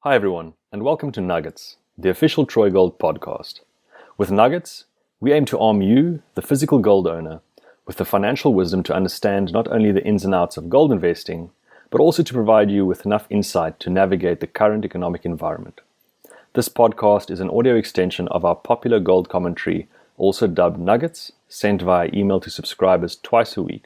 Hi everyone, and welcome to Nuggets, the official Troy Gold podcast. With Nuggets, we aim to arm you, the physical gold owner, with the financial wisdom to understand not only the ins and outs of gold investing, but also to provide you with enough insight to navigate the current economic environment. This podcast is an audio extension of our popular gold commentary, also dubbed Nuggets, sent via email to subscribers twice a week.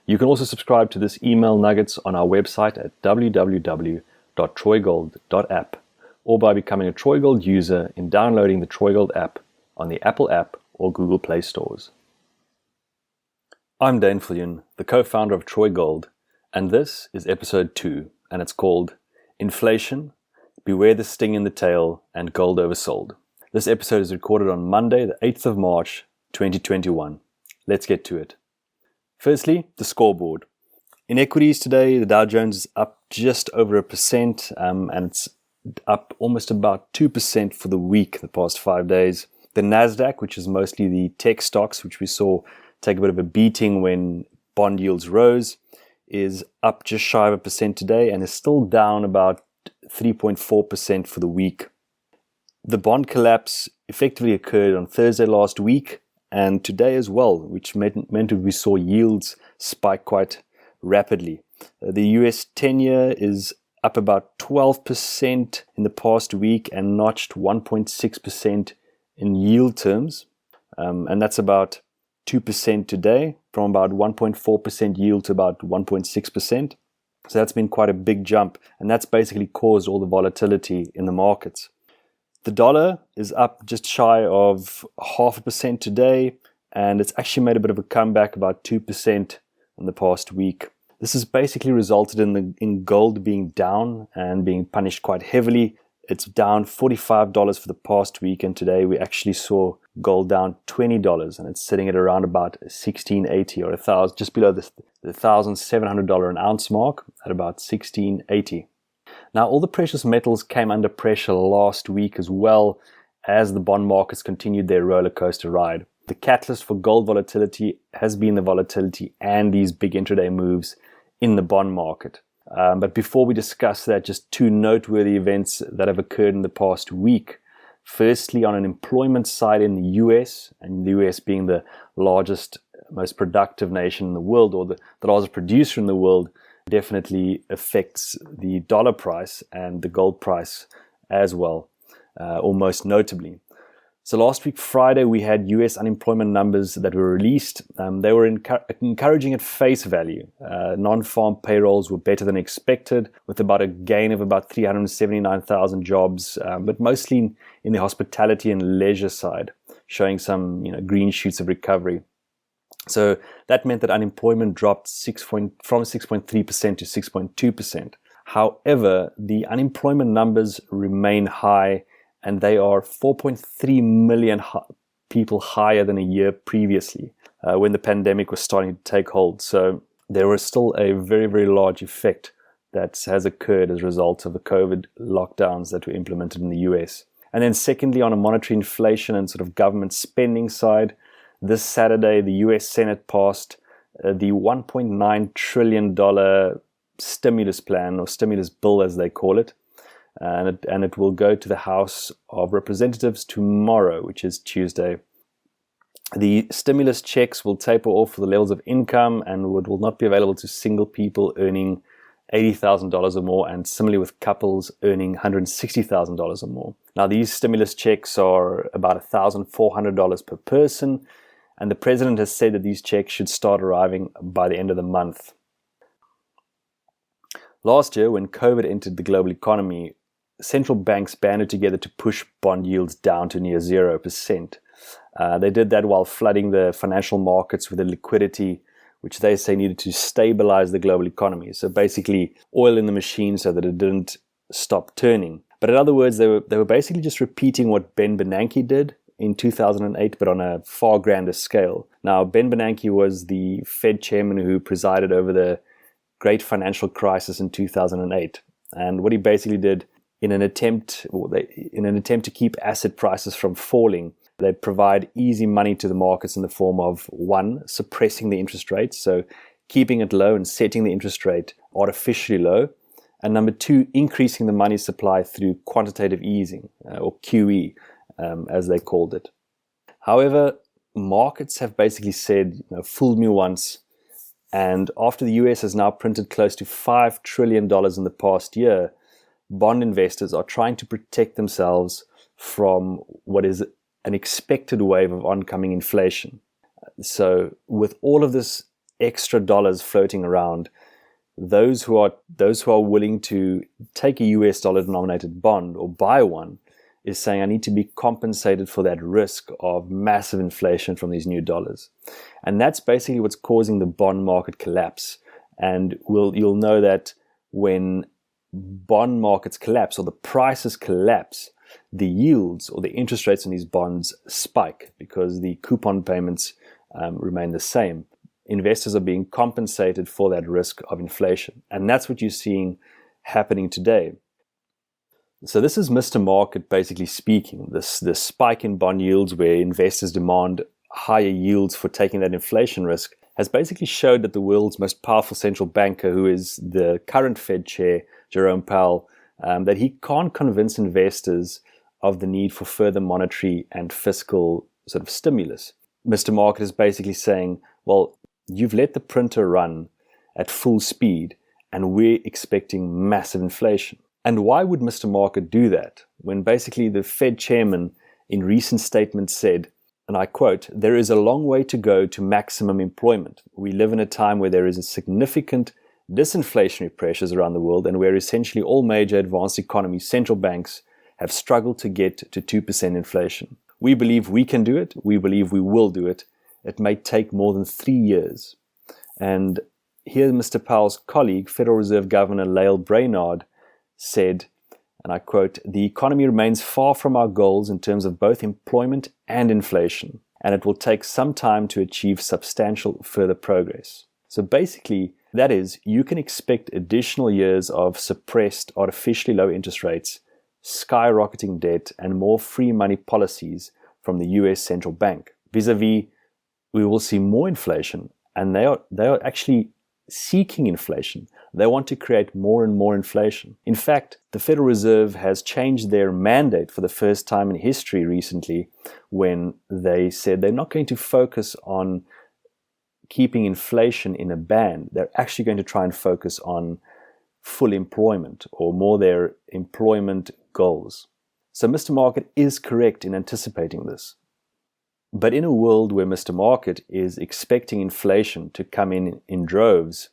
You can also subscribe to this email Nuggets on our website at www.troygold.app or by becoming a Troy Gold user in downloading the Troy Gold app on the Apple app or Google Play stores. I'm Dane Fillion, the co-founder of Troy Gold, and this is episode 2, and it's called Inflation, Beware the Sting in the Tail, and Gold Oversold. This episode is recorded on Monday, the 8th of March, 2021. Let's get to it. Firstly, the scoreboard. In equities today, the Dow Jones is up just over 1%, and it's up almost about 2% for the week, the past 5 days. The Nasdaq, which is mostly the tech stocks, which we saw take a bit of a beating when bond yields rose, is up just shy of 1% today and is still down about 3.4% for the week. The bond collapse effectively occurred on Thursday last week and today as well, which meant that we saw yields spike quite rapidly. The U.S 10-year is up about 12% in the past week and notched 1.6% in yield terms. And that's about 2% today, from about 1.4% yield to about 1.6%. So that's been quite a big jump, and that's basically caused all the volatility in the markets. The dollar is up just shy of 0.5% today, and it's actually made a bit of a comeback, about 2% in the past week. This has basically resulted in gold being down and being punished quite heavily. It's down $45 for the past week, and today we actually saw gold down $20, and it's sitting at around about $1,680 or $1,000, just below the $1,700 an ounce mark at about $1,680. Now, all the precious metals came under pressure last week as well as the bond markets continued their roller coaster ride. The catalyst for gold volatility has been the volatility and these big intraday moves in the bond market. But before we discuss that, just two noteworthy events that have occurred in the past week. Firstly, on an employment side in the US, and the US being the largest, most productive nation in the world, or the largest producer in the world, definitely affects the dollar price and the gold price as well, or most notably. So last week, Friday, we had US unemployment numbers that were released. They were encouraging at face value. Non-farm payrolls were better than expected, with about a gain of about 379,000 jobs, but mostly in the hospitality and leisure side, showing some green shoots of recovery. So that meant that unemployment dropped from 6.3% to 6.2%. However, the unemployment numbers remain high, and they are 4.3 million people higher than a year previously, when the pandemic was starting to take hold. So there was still a very, very large effect that has occurred as a result of the COVID lockdowns that were implemented in the US. And then secondly, on a monetary inflation and sort of government spending side, this Saturday, the US Senate passed the $1.9 trillion stimulus plan, or stimulus bill as they call it. And it will go to the House of Representatives tomorrow, which is Tuesday. The stimulus checks will taper off for the levels of income and will not be available to single people earning $80,000 or more, and similarly with couples earning $160,000 or more. Now, these stimulus checks are about $1,400 per person, and the president has said that these checks should start arriving by the end of the month. Last year, when COVID entered the global economy, central banks banded together to push bond yields down to near 0%. They did that while flooding the financial markets with the liquidity which they say needed to stabilize the global economy. So basically oil in the machine so that it didn't stop turning. But in other words, they were basically just repeating what Ben Bernanke did in 2008, but on a far grander scale. Now, Ben Bernanke was the Fed chairman who presided over the great financial crisis in 2008. And what he basically did in an attempt to keep asset prices from falling, they provide easy money to the markets in the form of, one, suppressing the interest rates, so keeping it low and setting the interest rate artificially low, And number two, increasing the money supply through quantitative easing, or QE, as they called it. However, markets have basically said, fooled me once. And after the US has now printed close to $5 trillion in the past year, bond investors are trying to protect themselves from what is an expected wave of oncoming inflation. So with all of this extra dollars floating around, those who are willing to take a US dollar denominated bond or buy one is saying, I need to be compensated for that risk of massive inflation from these new dollars. And that's basically what's causing the bond market collapse. And you'll know that when bond markets collapse or the prices collapse, the yields or the interest rates on these bonds spike because the coupon payments remain the same. Investors are being compensated for that risk of inflation. And that's what you're seeing happening today. So this is Mr. Market basically speaking. This spike in bond yields where investors demand higher yields for taking that inflation risk has basically showed that the world's most powerful central banker, who is the current Fed chair, Jerome Powell, that he can't convince investors of the need for further monetary and fiscal sort of stimulus. Mr. Market is basically saying, well, you've let the printer run at full speed and we're expecting massive inflation. And why would Mr. Market do that when basically the Fed chairman in recent statements said, and I quote, "There is a long way to go to maximum employment. We live in a time where there is a significant disinflationary pressures around the world and where essentially all major advanced economies, central banks have struggled to get to 2% inflation. We believe we can do it. We believe we will do it. It may take more than 3 years." And here Mr. Powell's colleague, Federal Reserve Governor Lael Brainard, said, and I quote, "The economy remains far from our goals in terms of both employment and inflation, and it will take some time to achieve substantial further progress." So basically, that is, you can expect additional years of suppressed, artificially low interest rates, skyrocketing debt, and more free money policies from the US central bank. Vis-a-vis, we will see more inflation, and they are actually seeking inflation. They want to create more and more inflation. In fact, the Federal Reserve has changed their mandate for the first time in history recently when they said they're not going to focus on keeping inflation in a band. They're actually going to try and focus on full employment, or more their employment goals. So Mr. Market is correct in anticipating this. But in a world where Mr. Market is expecting inflation to come in droves,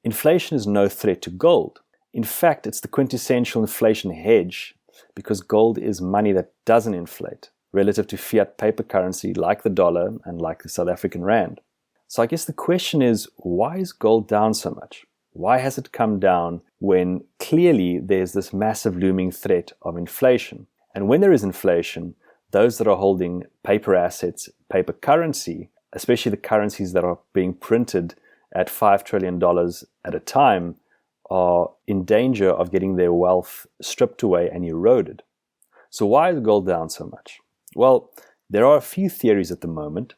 inflation is no threat to gold. In fact, it's the quintessential inflation hedge because gold is money that doesn't inflate relative to fiat paper currency like the dollar and like the South African rand. So I guess the question is, why is gold down so much? Why has it come down when clearly there's this massive looming threat of inflation? And when there is inflation, those that are holding paper assets, paper currency, especially the currencies that are being printed at $5 trillion at a time, are in danger of getting their wealth stripped away and eroded. So why is gold down so much? Well, there are a few theories at the moment.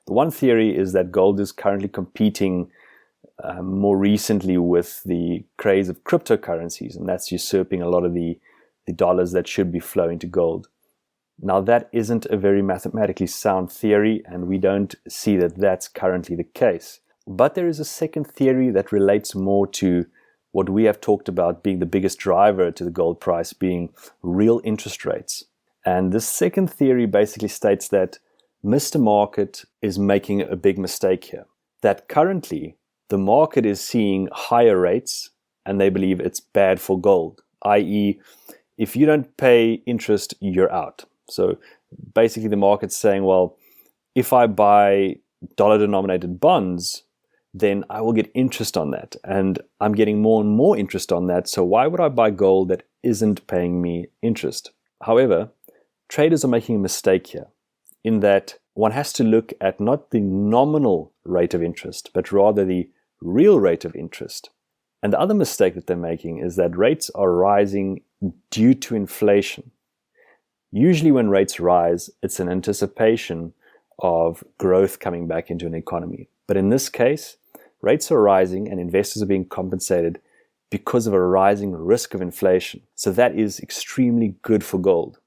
The one theory is that gold is currently competing more recently with the craze of cryptocurrencies, and that's usurping a lot of the dollars that should be flowing to gold. Now, that isn't a very mathematically sound theory, and we don't see that that's currently the case. But there is a second theory that relates more to what we have talked about being the biggest driver to the gold price, being real interest rates. And this second theory basically states that Mr. Market is making a big mistake here. That currently, the market is seeing higher rates, and they believe it's bad for gold, i.e., if you don't pay interest, you're out. So basically the market's saying, well, if I buy dollar-denominated bonds, then I will get interest on that. And I'm getting more and more interest on that. So why would I buy gold that isn't paying me interest? However, traders are making a mistake here in that one has to look at not the nominal rate of interest, but rather the real rate of interest. And the other mistake that they're making is that rates are rising due to inflation. Usually when rates rise, it's an anticipation of growth coming back into an economy. But in this case, rates are rising and investors are being compensated because of a rising risk of inflation. So that is extremely good for gold.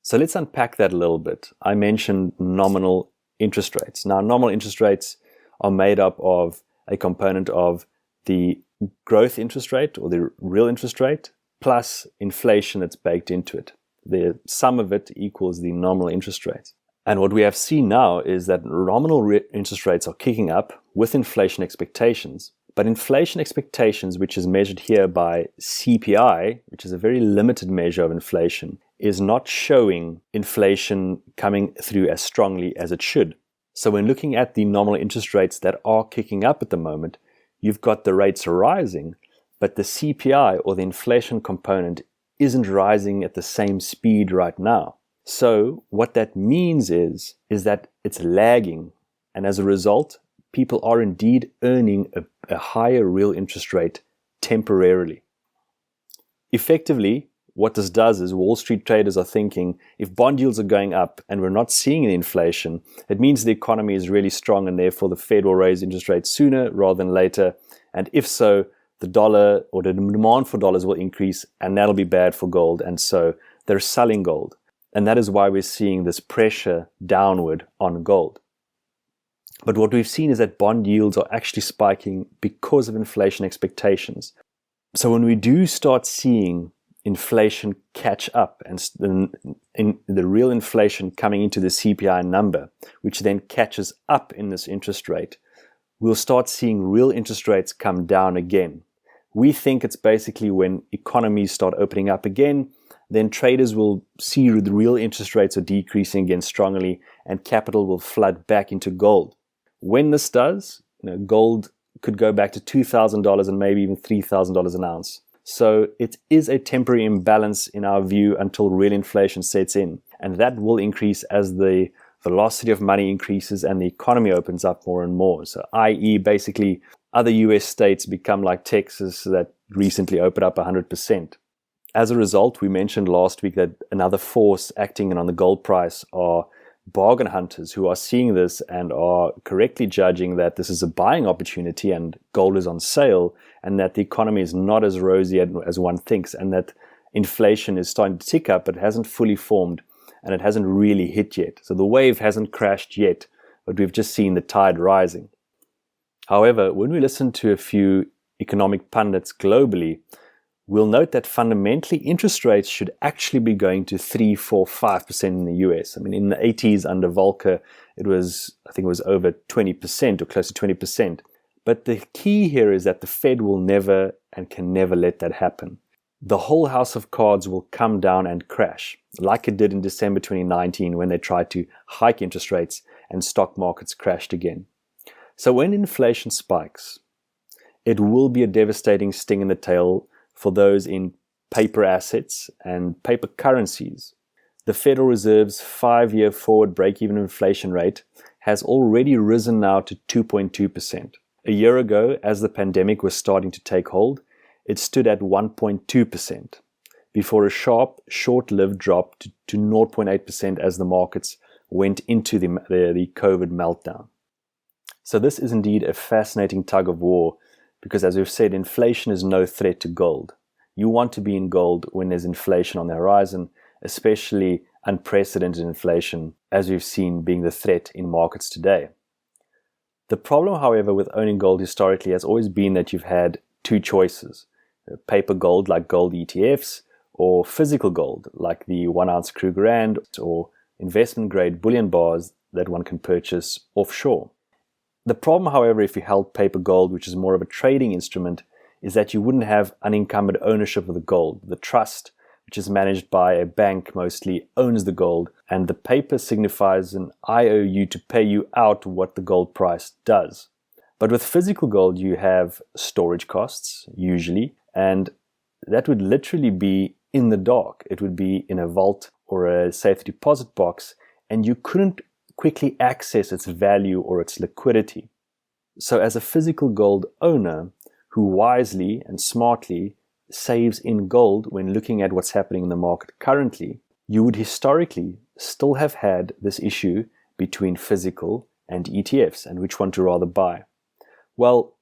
So let's unpack that a little bit. I mentioned nominal interest rates. Now, nominal interest rates are made up of a component of the growth interest rate or the real interest rate plus inflation that's baked into it. The sum of it equals the nominal interest rate. And what we have seen now is that nominal interest rates are kicking up with inflation expectations. But inflation expectations, which is measured here by CPI, which is a very limited measure of inflation, is not showing inflation coming through as strongly as it should. So when looking at the nominal interest rates that are kicking up at the moment, you've got the rates rising, but the CPI or the inflation component isn't rising at the same speed right now. So what that means is that it's lagging, and as a result, people are indeed earning a higher real interest rate temporarily. Effectively, what this does is Wall Street traders are thinking, if bond yields are going up and we're not seeing any inflation, it means the economy is really strong and therefore the Fed will raise interest rates sooner rather than later. And if so, the dollar or the demand for dollars will increase and that'll be bad for gold. And so they're selling gold. And that is why we're seeing this pressure downward on gold. But what we've seen is that bond yields are actually spiking because of inflation expectations. So when we do start seeing inflation catch up and in the real inflation coming into the CPI number, which then catches up in this interest rate, we'll start seeing real interest rates come down again. We think it's basically when economies start opening up again, then traders will see the real interest rates are decreasing again strongly and capital will flood back into gold. When this does, gold could go back to $2,000 and maybe even $3,000 an ounce. So it is a temporary imbalance in our view until real inflation sets in. And that will increase as the velocity of money increases and the economy opens up more and more. So i.e. basically other US states become like Texas that recently opened up 100%. As a result, we mentioned last week that another force acting on the gold price are bargain hunters who are seeing this and are correctly judging that this is a buying opportunity and gold is on sale and that the economy is not as rosy as one thinks and that inflation is starting to tick up but hasn't fully formed and it hasn't really hit yet. So the wave hasn't crashed yet, but we've just seen the tide rising. However, when we listen to a few economic pundits globally, we'll note that fundamentally interest rates should actually be going to 3, 4, 5% in the US. I mean, in the 80s under Volcker, I think it was over 20% or close to 20%. But the key here is that the Fed will never and can never let that happen. The whole house of cards will come down and crash, like it did in December 2019 when they tried to hike interest rates and stock markets crashed again. So when inflation spikes, it will be a devastating sting in the tail for those in paper assets and paper currencies. The Federal Reserve's 5-year forward break-even inflation rate has already risen now to 2.2%. A year ago, as the pandemic was starting to take hold, it stood at 1.2%, before a sharp, short-lived drop to 0.8% as the markets went into the COVID meltdown. So this is indeed a fascinating tug of war, because as we've said, inflation is no threat to gold. You want to be in gold when there's inflation on the horizon, especially unprecedented inflation, as we've seen being the threat in markets today. The problem, however, with owning gold historically has always been that you've had two choices: paper gold like gold ETFs, or physical gold like the 1-ounce Krugerrand, or investment-grade bullion bars that one can purchase offshore. The problem, however, if you held paper gold, which is more of a trading instrument, is that you wouldn't have unencumbered ownership of the gold. The trust, which is managed by a bank mostly, owns the gold, and the paper signifies an IOU to pay you out what the gold price does. But with physical gold, you have storage costs, usually, and that would literally be in the dark. It would be in a vault or a safe deposit box, and you couldn't quickly access its value or its liquidity. So as a physical gold owner who wisely and smartly saves in gold when looking at what's happening in the market currently, you would historically still have had this issue between physical and ETFs and which one to rather buy. Well,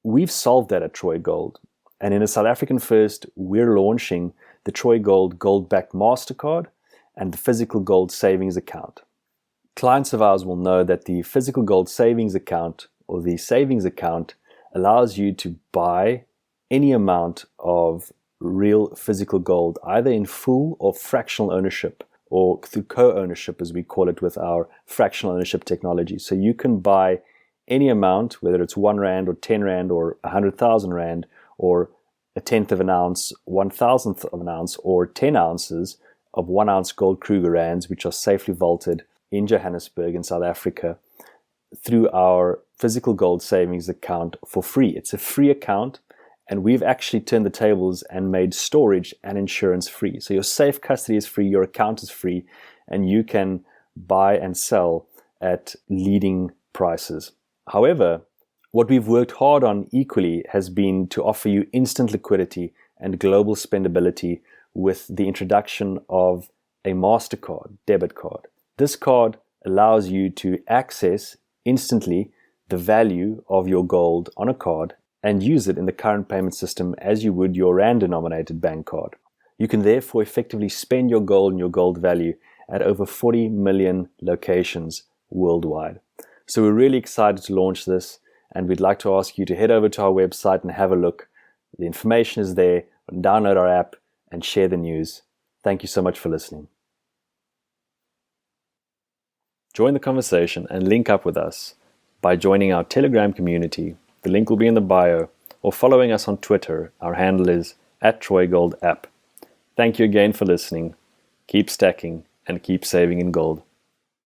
we've solved that at Troy Gold. And in a South African first, we're launching the Troy Gold Gold-backed Mastercard and the physical gold savings account. Clients of ours will know that the physical gold savings account or the savings account allows you to buy any amount of real physical gold, either in full or fractional ownership, or through co-ownership as we call it with our fractional ownership technology. So you can buy any amount, whether it's 1 Rand or 10 Rand or 100,000 Rand or a tenth of an ounce, 1,000th of an ounce, or 10 ounces of 1 ounce gold Kruger Rands, which are safely vaulted in Johannesburg in South Africa through our physical gold savings account for free. It's a free account, and we've actually turned the tables and made storage and insurance free. So your safe custody is free, your account is free, and you can buy and sell at leading prices. However, what we've worked hard on equally has been to offer you instant liquidity and global spendability with the introduction of a Mastercard debit card. This card allows you to access instantly the value of your gold on a card and use it in the current payment system as you would your Rand-denominated bank card. You can therefore effectively spend your gold and your gold value at over 40 million locations worldwide. So we're really excited to launch this, and we'd like to ask you to head over to our website and have a look. The information is there. Download our app and share the news. Thank you so much for listening. Join the conversation and link up with us by joining our Telegram community. The link will be in the bio, or following us on Twitter. Our handle is @TroyGoldApp. Thank you again for listening. Keep stacking and keep saving in gold.